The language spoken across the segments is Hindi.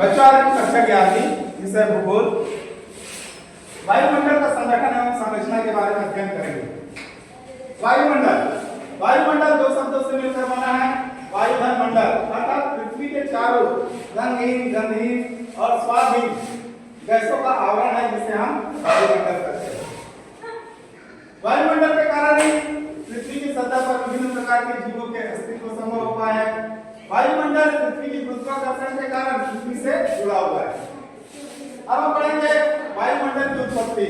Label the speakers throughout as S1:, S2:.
S1: बच्चों आज की कक्षा 11वीं विषय भूगोल वायुमंडल का संगठन एवं संरचना के बारे में अध्ययन करेंगे। वायुमंडल दो शब्दों से मिलकर बना है। वायुधन मंडल अर्थात पृथ्वी के चारों रंगहीन, गंधहीन और स्वादहीन गैसों का आवरण है, जिसे हम वायुमंडल कहते हैं। वायुमंडल के कारण ही पृथ्वी की सतह पर विभिन्न प्रकार के जीवों के अस्तित्व संभव हो पाया है। वायुमंडल पृथ्वी की गुरुत्वाकर्षण के कारण पृथ्वी से जुड़ा हुआ है। अब हम पढ़ेंगे वायुमंडल की उत्पत्ति।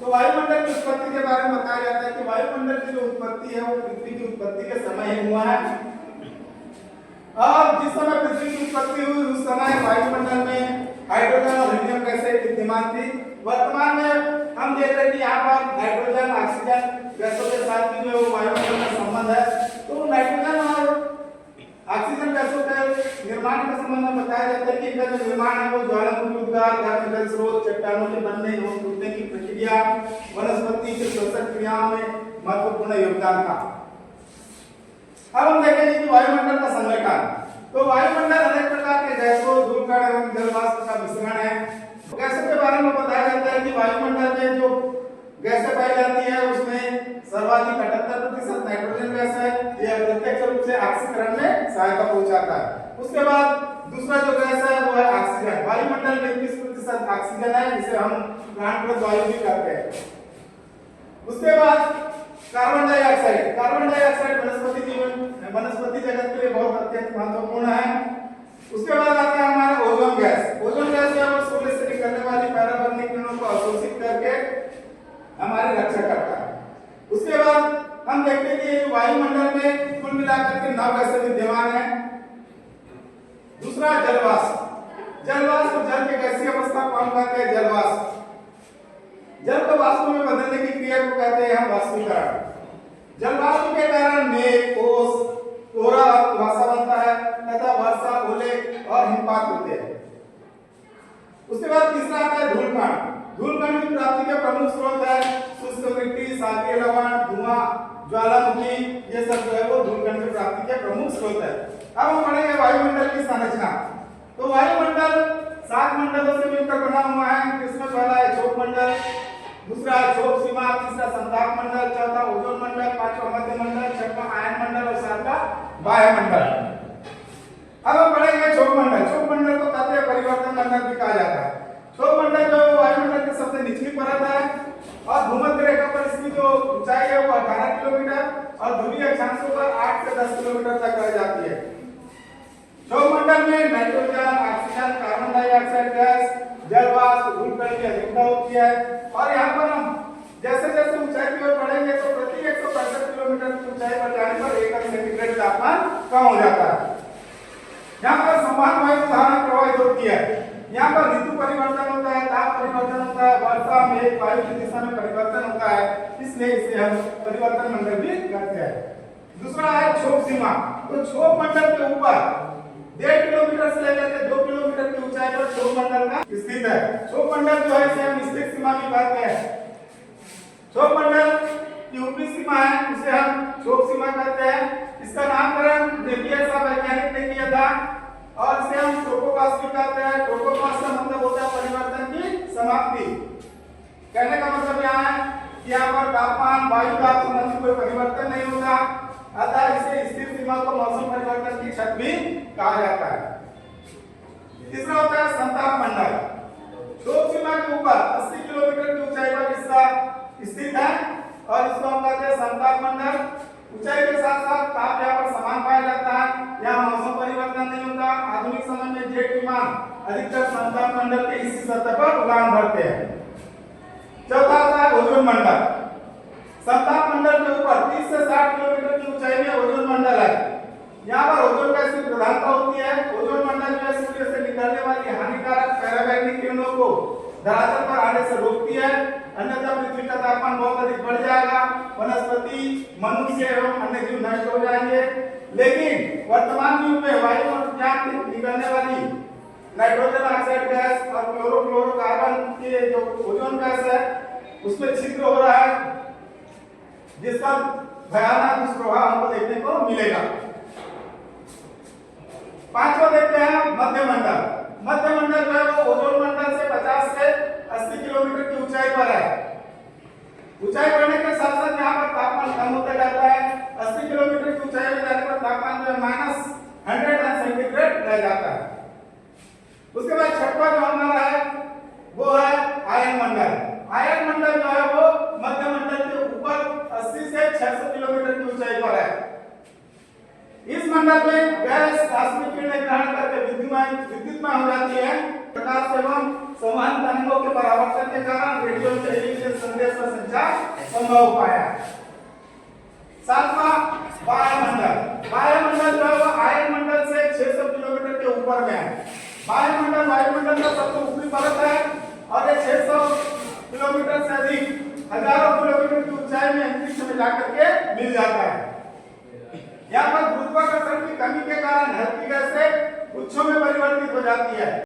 S1: तो वायुमंडल की उत्पत्ति के बारे में बताया जाता है कि वायुमंडल की जो उत्पत्ति है वो पृथ्वी की उत्पत्ति के समय ही हुआ है। अब जिस समय पृथ्वी की उत्पत्ति हुई उस समय वायुमंडल में हाइड्रोजन और हीलियम गैसें विद्यमान थी। वर्तमान में हम देख रहे हैं कि यहाँ पर नाइट्रोजन, ऑक्सीजन गैसों के साथ जो वायुमंडल का संबंध है, तो नाइट्रोजन और ऑक्सीजन गैसों के निर्माण के संबंध में बताया जाता है कि इनका जो निर्माण है वो ज्वालामुखी उद्गार, गर्म जल स्रोत, चट्टानों के बनने एवं टूटने की प्रक्रिया, वनस्पति के श्वसन क्रियाओं में महत्वपूर्ण योगदान था। अब हम देखेंगे कि वायुमंडल का संगठन। तो वायुमंडल अनेक प्रकार के गैसों, धूलकण एवं जल वाष्प का मिश्रण है। गैसों के बारे में बताया जाता है कि वायुमंडल में जो गैसें पाई जाती है उसमें सर्वाधिक 78% नाइट्रोजन गैस है। यह प्रत्यक्ष रूप से ऑक्सीकरण में सहायता पहुंचाता है। उसके बाद दूसरा जो गैस है वो है ऑक्सीजन। वायुमंडल में 21% ऑक्सीजन है, जिसे हम प्राण प्लस वायु भी कहते हैं। उसके बाद कार्बन डाइऑक्साइड। कार्बन डाइऑक्साइड वनस्पति जगत के लिए बहुत अत्यंत महत्वपूर्ण है। उसके बाद आता है हमारा ओजोन गैस। ओजोन गैस है वो सूर्य से निकलने वाली पराबैंगनी किरणों को अवशोषित करके हमारी रक्षा करता है। उसके बाद हम देखते हैं कि वायुमंडल में कुल मिलाकर के 9 गैसें विद्यमान है। दूसरा जलवाष्प। जलवाष्प जल की गैसीय अवस्था को हम कहते हैं जलवाष्प। जल को वाष्प में बदलने की क्रिया को कहते हैं हम वाष्पीकरण। जलवाष्प के कारण मेघ, ओस, कोहरा और कुहासा बनता है तथा वर्षा, ओले और हिमपात होते हैं। उसके बाद तीसरा आता है धूलकण। धूलकण की प्राप्ति के प्रमुख स्रोत है शुष्क मिट्टी, सागरीय लवण, धुआं, ज्वालामुखी, ये सब जो है वो धूलकण की प्राप्ति के प्रमुख स्रोत है। अब हम पढ़ेंगे वायुमंडल की संरचना। तो वायुमंडल 7 मंडलों से मिलकर बना हुआ है, जिसमें पहला है क्षोभ मंडल, दूसरा है क्षोभ सीमा, तीसरा संताप मंडल, चौथा ओजोन मंडल, पांचवा मध्य मंडल, छठवां आयन मंडल और सातवां बाह्य मंडल। अब हम पढ़ेंगे क्षोभ मंडल। क्षोभ मंडल को तापीय परिवर्तन मंडल भी कहा जाता है। क्षोभ मंडल जो वायुमंडल की सबसे निचली परत है और भूमध्य रेखा पर इसकी जो ऊंचाई है वो 18 किलोमीटर और ध्रुवीय अक्षांशों पर 8 से 10 किलोमीटर तक रह जाती है। क्षोभ मंडल में nitrogen, oxygen, carbon dioxide gas, जल वाष्प, धूलकण की अधिकता होती है। और यहाँ पर हम जैसे जैसे ऊंचाई की ओर बढ़ेंगे तो प्रति 165 किलोमीटर की ऊंचाई पर जाने पर 1 सेंटीग्रेड तापमान कम हो जाता है। यहाँ पर समान वायु धारा प्रवाहित होती है। यहाँ पर ऋतु परिवर्तन होता है, ताप परिवर्तन होता है, वर्षा, मेघ, वायु की दिशा में परिवर्तन होता है, इसलिए इसे हम परिवर्तन मंडल भी कहते हैं। दूसरा है क्षोभ सीमा। तो क्षोभ मंडल के ऊपर 1.5 किलोमीटर से लेकर के 2 किलोमीटर की ऊंचाई पर क्षोभ मंडल का स्थित है। क्षोभ मंडल जो है इसे हम स्थित सीमा भी कहते हैं। क्षोभ मंडल की ऊपरी सीमा है उसे हम क्षोभ सीमा कहते हैं। इसका नामकरण नेपियर सा वैज्ञानिक ने किया था और इसे हम ट्रोपोपॉज भी कहते हैं। ट्रोपोपॉज का मतलब होता है परिवर्तन की समाप्ति। कहने का मतलब यहाँ है कि यहाँ पर तापमान, वायु दाब संबंधी कोई परिवर्तन नहीं होगा, अतः इसे स्थिर सीमा को मौसम परिवर्तन की छत भी कहा जाता है। तीसरा होता है संताप मंडल। क्षोभ सीमा के ऊपर 80 किलोमीटर की ऊंचाई पर इसका स्थित है और इसको हम कहते हैं संताप मंडल। ऊंचाई के साथ साथ ताप यहाँ पर समान पाया जाता है, यहाँ मौसम परिवर्तन नहीं होता। आधुनिक समय में जेट विमान अधिकतर संताप मंडल के इसी सतह पर उड़ान भरते हैं। चौथा आता है ओजोन मंडल। संताप मंडल के ऊपर 30 से 60 किलोमीटर की ऊंचाई में ओजोन मंडल है। यहाँ पर ओजोन गैस की प्रधानता होती है। ओजोन मंडल जो है सूर्य से निकलने वाली हानिकारक पराबैंगनी किरणों को धरातल पर आने से रोकती है, अन्यथा पृथ्वी का तापमान बहुत अधिक बढ़ जाएगा, वनस्पति, मनुष्य एवं अन्य जीव नष्ट हो जाएंगे। लेकिन वर्तमान युग में वायु और ज्ञान से निकलने वाली नाइट्रोजन ऑक्साइड गैस और क्लोरोफ्लोरोकार्बन के जो ओजोन गैस है उसमें छिद्र हो रहा है, जिसका भयानक दुष्प्रभाव हमको देखने को मिलेगा। पांचवा देखते हैं मध्य मंडल। मध्य मंडल जो है वो ओजोन मंडल से 50 से 80 किलोमीटर की ऊंचाई पर है। ऊंचाई बढ़ने के साथ साथ यहाँ पर तापमान कम होता जाता है। 80 किलोमीटर की ऊंचाई पर जाने पर तापमान जो है -100 सेंटीग्रेड रह जाता है। उसके बाद छठवां जो हमारा है वो है आयन मंडल। आयन मंडल जो है वो मध्य मंडल के ऊपर 80 से 600 किलोमीटर की ऊंचाई पर है। इस मंडल में गैस रासायनिक किरणें ग्रहण करके विद्युतमय हो जाती है। प्रकाश एवं संवहन तरंगों के परावर्तन के कारण रेडियो टेलीविजन संदेश का संचार संभव हो पाया। सातवां वायुमंडल। वायुमंडल जो है वो आयन मंडल से 600 किलोमीटर के ऊपर में है। वायुमंडल वायुमंडल का सबसे ऊपरी परत है और ये 600 किलोमीटर से अधिक हजारों किलोमीटर की ऊंचाई में अंतरिक्ष में जाकर के मिल जाता है। यहाँ पर गुरुत्वाकर्षण की कमी के कारण हल्की गैसें गुच्छों में परिवर्तित हो जाती है।